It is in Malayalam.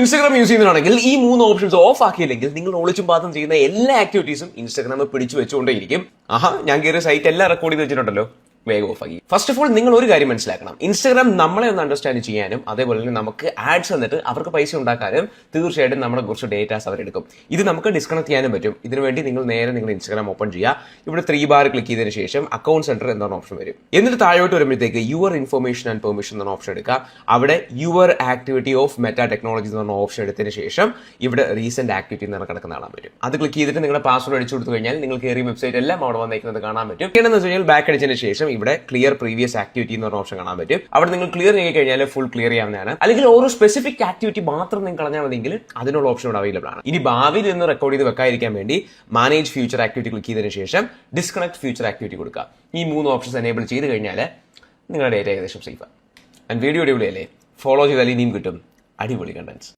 ഇൻസ്റ്റാഗ്രാം യൂസ് ചെയ്യുന്നതാണെങ്കിൽ ഈ 3 ഓപ്ഷൻസ് ഓഫ് ആക്കിയില്ലെങ്കിൽ നിങ്ങൾ ഒളിച്ചും പാത്തും ചെയ്യുന്ന എല്ലാ ആക്ടിവിറ്റീസും ഇൻസ്റ്റാഗ്രാം പിടിച്ചു വെച്ചുകൊണ്ടേയിരിക്കും. ഞാൻ കയറിയ സൈറ്റ് എല്ലാം റെക്കോർഡ് ചെയ്ത് വെച്ചിട്ടുണ്ടല്ലോ, വേഗം ഓഫ് ആക്കി. ഫസ്റ്റ് ഓഫ് ഓൾ നിങ്ങൾ ഒരു കാര്യം മനസ്സിലാക്കണം, ഇൻസ്റ്റാഗ്രാം നമ്മളെ ഒന്ന് അണ്ടർസ്റ്റാൻഡ് ചെയ്യാനും അതേപോലെ തന്നെ നമുക്ക് ആഡ്സ് എന്നിട്ട് അവർക്ക് പൈസ ഉണ്ടാക്കാനും തീർച്ചയായിട്ടും നമ്മുടെ കുറച്ച് ഡേറ്റാസ് അവരെടുക്കും. ഇത് നമുക്ക് ഡിസ്കണക്ട് ചെയ്യാനും പറ്റും. ഇതിനുവേണ്ടി നിങ്ങൾ ഇൻസ്റ്റാഗ്രാം ഓപ്പൺ ചെയ്യുക. ഇവിടെ 3 ബാർ ക്ലിക്ക് ചെയ്തതിനു ശേഷം അക്കൗണ്ട് സെന്റർ എന്നാണ് ഓപ്ഷൻ വരും. എന്നിട്ട് താഴോട്ട് വരുമ്പോഴത്തേക്ക് യുവർ ഇൻഫർമേഷൻ ആൻഡ് പെർമിഷൻ എന്ന ഓപ്ഷൻ എടുക്കുക. അവിടെ your activity of meta technologies എന്ന ഓപ്ഷൻ എടുത്തതിന് ശേഷം ഇവിടെ റീസെന്റ് ആക്ടിവിറ്റി എന്ന് കിടക്കുന്ന കാണാൻ പറ്റും. അത് ക്ലിക്ക് ചെയ്തിട്ട് നിങ്ങളുടെ പാസ്വേഡ് അടിച്ചു കൊടുത്തു കഴിഞ്ഞാൽ നിങ്ങൾ കയറിയ വെബ്സൈറ്റ് എല്ലാം അവിടെ വന്നേക്കുന്നത് കാണാൻ പറ്റും. എന്താണെന്ന് വെച്ച് കഴിഞ്ഞാൽ ബാക്ക് അടിച്ചതിന് ശേഷം ഇവിടെ ക്ലിയർ പ്രീവിയസ് ആക്ടിവിറ്റി എന്ന് പറഞ്ഞ ഓപ്ഷൻ കാണാൻ പറ്റും. അവിടെ നിങ്ങൾ ക്ലിയർ ചെയ്ത് കഴിഞ്ഞാൽ ഫുൾ ക്ലിയർ ചെയ്യാവുന്നതാണ്. അല്ലെങ്കിൽ ഓരോ സ്പെസിഫിക് ആക്ടിവിറ്റി മാത്രം നിങ്ങൾ കളഞ്ഞാൽ മതിയെങ്കിൽ അതിനുള്ള ഓപ്ഷൻ ഇവിടെ അവൈലബിൾ ആണ്. ഇനി ഭാവിയിൽ നിന്ന് റെക്കോർഡ് ചെയ്ത് വെക്കാതിരിക്കാൻ വേണ്ടി മാനേജ് ഫ്യൂച്ചർ ആക്ടിവിറ്റി ക്ലിക്ക് ചെയ്തതിനു ശേഷം ഡിസ്കണക്ട് ഫ്യൂച്ചർ ആക്ടിവിറ്റി കൊടുക്കുക. ഈ 3 ഓപ്ഷൻസ് എനേബിൾ ചെയ്ത് കഴിഞ്ഞാൽ നിങ്ങളുടെ ഡേറ്റ ഏകദേശം സേഫ് ആണ്. ആൻഡ് വീഡിയോ അടിപൊളിയല്ലേ? ഫോളോ ചെയ്താൽ ഇനിയും കിട്ടും അടിപൊളി കണ്ടന്റ്സ്.